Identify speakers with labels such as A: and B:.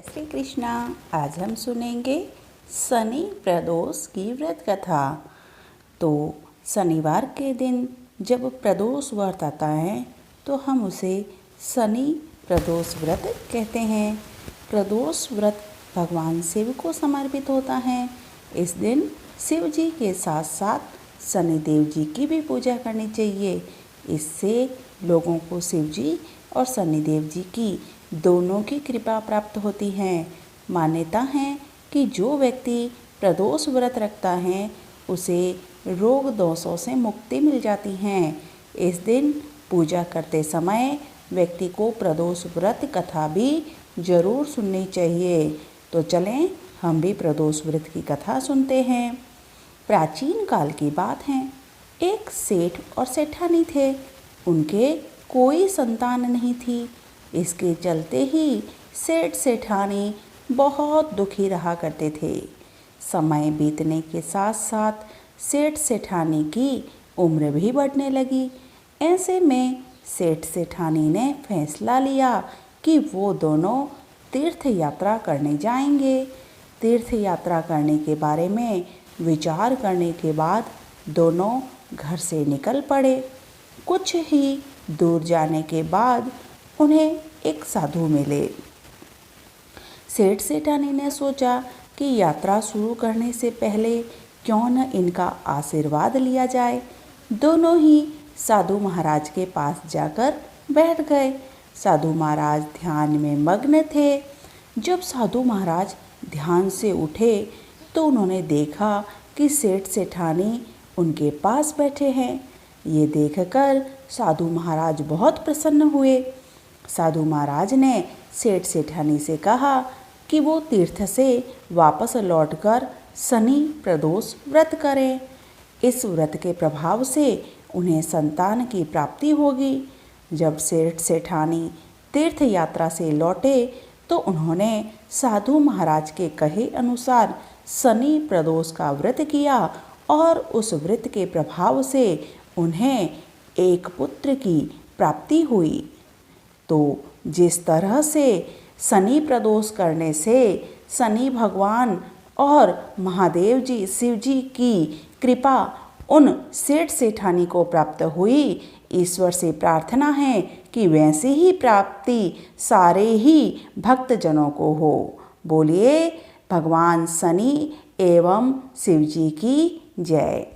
A: जय श्री कृष्णा। आज हम सुनेंगे शनि प्रदोष की व्रत कथा। तो शनिवार के दिन जब प्रदोष व्रत आता है तो हम उसे शनि प्रदोष व्रत कहते हैं। प्रदोष व्रत भगवान शिव को समर्पित होता है। इस दिन शिव जी के साथ साथ शनिदेव जी की भी पूजा करनी चाहिए। इससे लोगों को शिव जी और शनिदेव जी की दोनों की कृपा प्राप्त होती है। मान्यता है कि जो व्यक्ति प्रदोष व्रत रखता है उसे रोग दोषों से मुक्ति मिल जाती है। इस दिन पूजा करते समय व्यक्ति को प्रदोष व्रत कथा भी जरूर सुननी चाहिए। तो चलें हम भी प्रदोष व्रत की कथा सुनते हैं। प्राचीन काल की बात है। एक सेठ और सेठानी थे। उनके कोई संतान नहीं थी। इसके चलते ही सेठ सेठानी बहुत दुखी रहा करते थे। समय बीतने के साथ साथ सेठ सेठानी की उम्र भी बढ़ने लगी। ऐसे में सेठ सेठानी ने फैसला लिया कि वो दोनों तीर्थ यात्रा करने जाएंगे। तीर्थ यात्रा करने के बारे में विचार करने के बाद दोनों घर से निकल पड़े। कुछ ही दूर जाने के बाद उन्हें एक साधु मिले। सेठ सेठानी ने सोचा कि यात्रा शुरू करने से पहले क्यों न इनका आशीर्वाद लिया जाए। दोनों ही साधु महाराज के पास जाकर बैठ गए। साधु महाराज ध्यान में मग्न थे। जब साधु महाराज ध्यान से उठे तो उन्होंने देखा कि सेठ सेठानी उनके पास बैठे हैं। ये देखकर साधु महाराज बहुत प्रसन्न हुए। साधु महाराज ने सेठ सेठानी से कहा कि वो तीर्थ से वापस लौटकर शनि प्रदोष व्रत करें। इस व्रत के प्रभाव से उन्हें संतान की प्राप्ति होगी। जब सेठ सेठानी तीर्थ यात्रा से लौटे तो उन्होंने साधु महाराज के कहे अनुसार शनि प्रदोष का व्रत किया और उस व्रत के प्रभाव से उन्हें एक पुत्र की प्राप्ति हुई। तो जिस तरह से शनि प्रदोष करने से शनि भगवान और महादेव जी शिव जी की कृपा उन सेठ सेठानी को प्राप्त हुई, ईश्वर से प्रार्थना है कि वैसी ही प्राप्ति सारे ही भक्तजनों को हो। बोलिए भगवान शनि एवं शिव जी की जय।